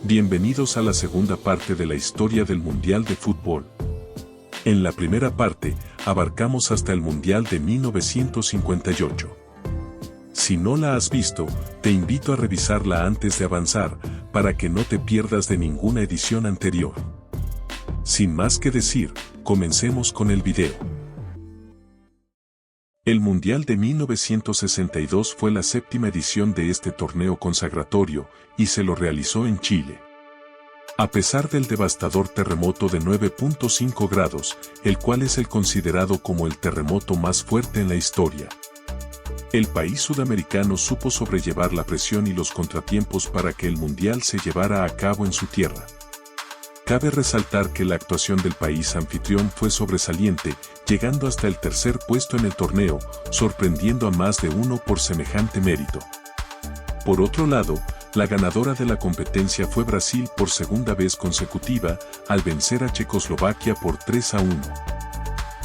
Bienvenidos a la segunda parte de la historia del Mundial de Fútbol. En la primera parte, abarcamos hasta el Mundial de 1958. Si no la has visto, te invito a revisarla antes de avanzar, para que no te pierdas de ninguna edición anterior. Sin más que decir, comencemos con el video. El Mundial de 1962 fue la séptima edición de este torneo consagratorio, y se lo realizó en Chile. A pesar del devastador terremoto de 9.5 grados, el cual es el considerado como el terremoto más fuerte en la historia, el país sudamericano supo sobrellevar la presión y los contratiempos para que el Mundial se llevara a cabo en su tierra. Cabe resaltar que la actuación del país anfitrión fue sobresaliente, llegando hasta el tercer puesto en el torneo, sorprendiendo a más de uno por semejante mérito. Por otro lado, la ganadora de la competencia fue Brasil por segunda vez consecutiva, al vencer a Checoslovaquia por 3-1.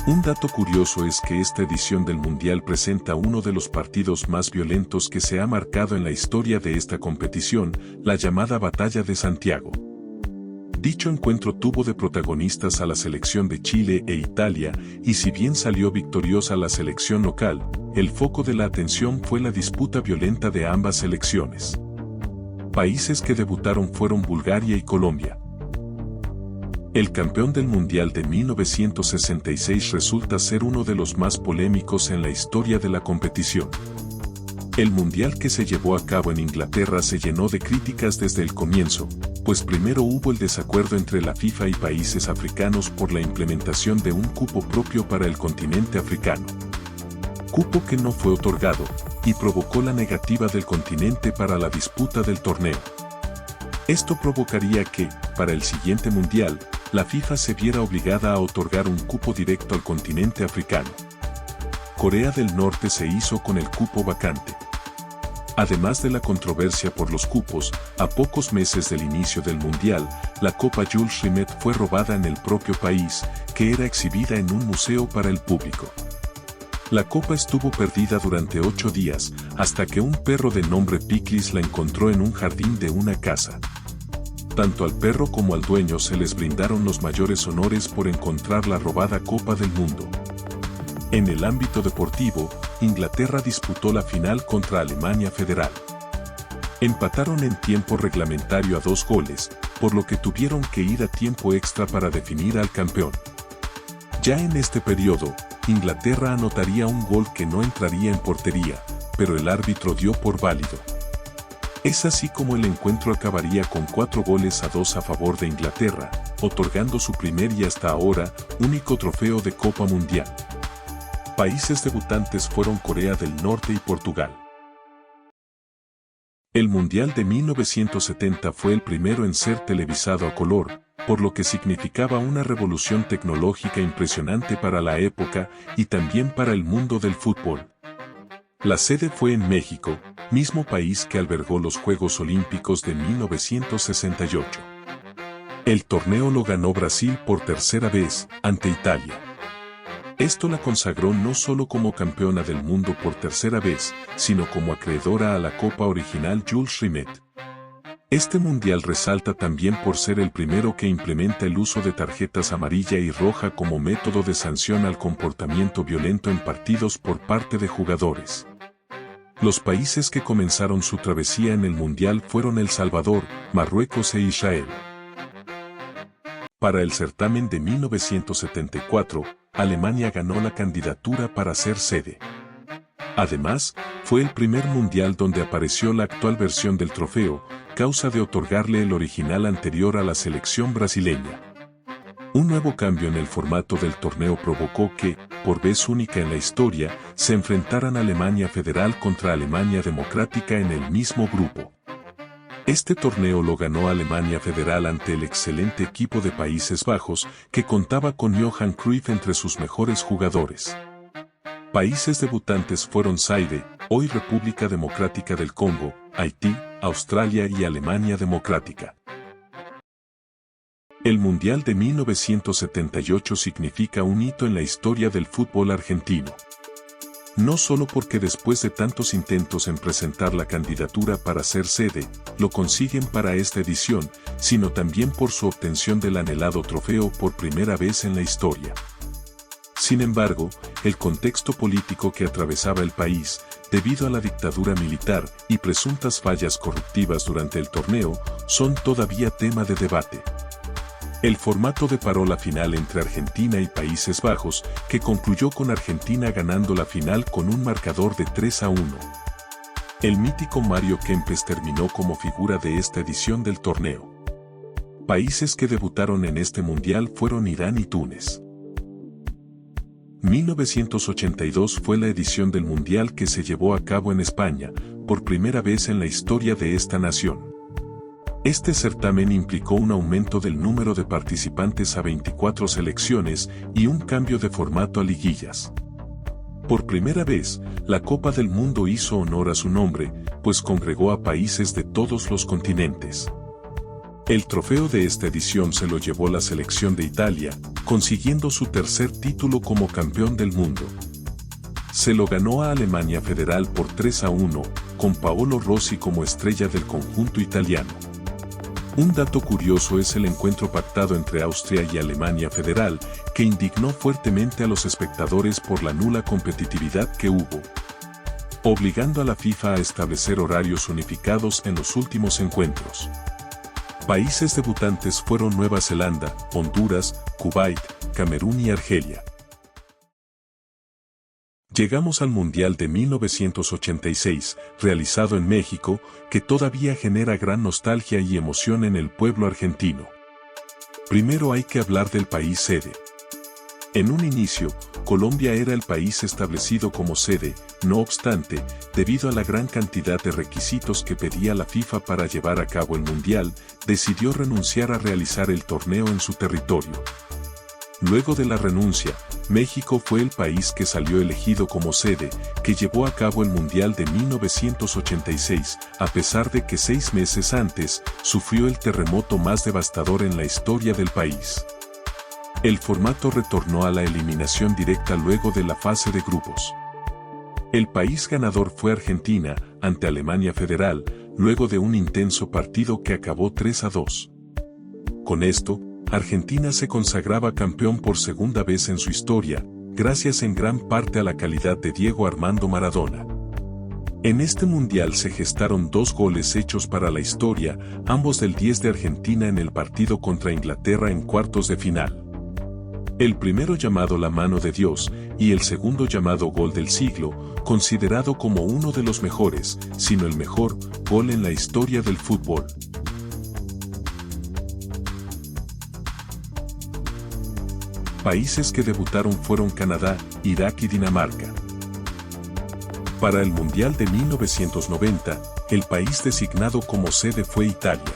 Un dato curioso es que esta edición del Mundial presenta uno de los partidos más violentos que se ha marcado en la historia de esta competición, la llamada Batalla de Santiago. Dicho encuentro tuvo de protagonistas a la selección de Chile e Italia, y si bien salió victoriosa la selección local, el foco de la atención fue la disputa violenta de ambas selecciones. Países que debutaron fueron Bulgaria y Colombia. El campeón del Mundial de 1966 resulta ser uno de los más polémicos en la historia de la competición. El Mundial que se llevó a cabo en Inglaterra se llenó de críticas desde el comienzo, pues primero hubo el desacuerdo entre la FIFA y países africanos por la implementación de un cupo propio para el continente africano. Cupo que no fue otorgado, y provocó la negativa del continente para la disputa del torneo. Esto provocaría que, para el siguiente Mundial, la FIFA se viera obligada a otorgar un cupo directo al continente africano. Corea del Norte se hizo con el cupo vacante. Además de la controversia por los cupos, a pocos meses del inicio del Mundial, la Copa Jules Rimet fue robada en el propio país, que era exhibida en un museo para el público. La copa estuvo perdida durante 8 días, hasta que un perro de nombre Piclis la encontró en un jardín de una casa. Tanto al perro como al dueño se les brindaron los mayores honores por encontrar la robada Copa del Mundo. En el ámbito deportivo, Inglaterra disputó la final contra Alemania Federal. Empataron en tiempo reglamentario a 2 goles, por lo que tuvieron que ir a tiempo extra para definir al campeón. Ya en este periodo, Inglaterra anotaría un gol que no entraría en portería, pero el árbitro dio por válido. Es así como el encuentro acabaría con 4-2 a favor de Inglaterra, otorgando su primer y hasta ahora único trofeo de Copa Mundial. Países debutantes fueron Corea del Norte y Portugal. El Mundial de 1970 fue el primero en ser televisado a color, por lo que significaba una revolución tecnológica impresionante para la época y también para el mundo del fútbol. La sede fue en México, mismo país que albergó los Juegos Olímpicos de 1968. El torneo lo ganó Brasil por tercera vez, ante Italia. Esto la consagró no solo como campeona del mundo por tercera vez, sino como acreedora a la Copa original Jules Rimet. Este mundial resalta también por ser el primero que implementa el uso de tarjetas amarilla y roja como método de sanción al comportamiento violento en partidos por parte de jugadores. Los países que comenzaron su travesía en el mundial fueron El Salvador, Marruecos e Israel. Para el certamen de 1974, Alemania ganó la candidatura para ser sede. Además, fue el primer mundial donde apareció la actual versión del trofeo, causa de otorgarle el original anterior a la selección brasileña. Un nuevo cambio en el formato del torneo provocó que, por vez única en la historia, se enfrentaran Alemania Federal contra Alemania Democrática en el mismo grupo. Este torneo lo ganó Alemania Federal ante el excelente equipo de Países Bajos, que contaba con Johan Cruyff entre sus mejores jugadores. Países debutantes fueron Zaire, hoy República Democrática del Congo, Haití, Australia y Alemania Democrática. El Mundial de 1978 significa un hito en la historia del fútbol argentino. no solo porque después de tantos intentos en presentar la candidatura para ser sede, lo consiguen para esta edición, sino también por su obtención del anhelado trofeo por primera vez en la historia. Sin embargo, el contexto político que atravesaba el país, debido a la dictadura militar y presuntas fallas corruptivas durante el torneo, son todavía tema de debate. El formato deparó la final entre Argentina y Países Bajos, que concluyó con Argentina ganando la final con un marcador de 3-1. El mítico Mario Kempes terminó como figura de esta edición del torneo. Países que debutaron en este mundial fueron Irán y Túnez. 1982 fue la edición del mundial que se llevó a cabo en España, por primera vez en la historia de esta nación. Este certamen implicó un aumento del número de participantes a 24 selecciones y un cambio de formato a liguillas. Por primera vez, la Copa del Mundo hizo honor a su nombre, pues congregó a países de todos los continentes. El trofeo de esta edición se lo llevó la selección de Italia, consiguiendo su tercer título como campeón del mundo. Se lo ganó a Alemania Federal por 3-1, con Paolo Rossi como estrella del conjunto italiano. Un dato curioso es el encuentro pactado entre Austria y Alemania Federal, que indignó fuertemente a los espectadores por la nula competitividad que hubo, obligando a la FIFA a establecer horarios unificados en los últimos encuentros. Países debutantes fueron Nueva Zelanda, Honduras, Kuwait, Camerún y Argelia. Llegamos al Mundial de 1986, realizado en México, que todavía genera gran nostalgia y emoción en el pueblo argentino. Primero hay que hablar del país sede. En un inicio, Colombia era el país establecido como sede, no obstante, debido a la gran cantidad de requisitos que pedía la FIFA para llevar a cabo el Mundial, decidió renunciar a realizar el torneo en su territorio. Luego de la renuncia, México fue el país que salió elegido como sede, que llevó a cabo el Mundial de 1986, a pesar de que 6 meses antes, sufrió el terremoto más devastador en la historia del país. El formato retornó a la eliminación directa luego de la fase de grupos. El país ganador fue Argentina, ante Alemania Federal, luego de un intenso partido que acabó 3-2. Con esto, Argentina se consagraba campeón por segunda vez en su historia, gracias en gran parte a la calidad de Diego Armando Maradona. En este mundial se gestaron 2 goles hechos para la historia, ambos del 10 de Argentina en el partido contra Inglaterra en cuartos de final. El primero llamado La Mano de Dios, y el segundo llamado Gol del Siglo, considerado como uno de los mejores, sino el mejor, gol en la historia del fútbol. Países que debutaron fueron Canadá, Irak y Dinamarca. Para el Mundial de 1990, el país designado como sede fue Italia.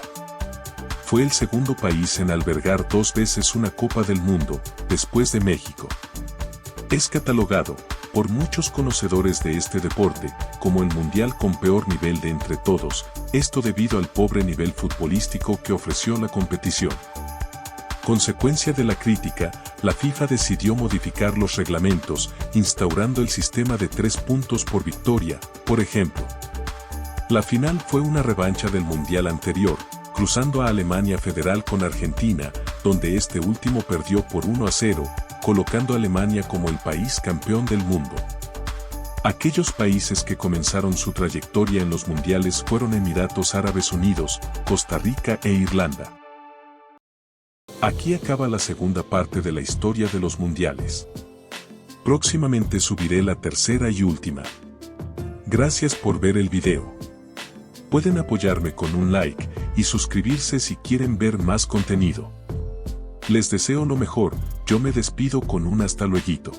Fue el segundo país en albergar 2 veces una Copa del Mundo, después de México. Es catalogado, por muchos conocedores de este deporte, como el mundial con peor nivel de entre todos, esto debido al pobre nivel futbolístico que ofreció la competición. Consecuencia de la crítica, la FIFA decidió modificar los reglamentos, instaurando el sistema de 3 puntos por victoria, por ejemplo. La final fue una revancha del mundial anterior, cruzando a Alemania Federal con Argentina, donde este último perdió por 1-0, colocando a Alemania como el país campeón del mundo. Aquellos países que comenzaron su trayectoria en los mundiales fueron Emiratos Árabes Unidos, Costa Rica e Irlanda. Aquí acaba la segunda parte de la historia de los mundiales. Próximamente subiré la tercera y última. Gracias por ver el video. Pueden apoyarme con un like y suscribirse si quieren ver más contenido. Les deseo lo mejor, yo me despido con un hasta lueguito.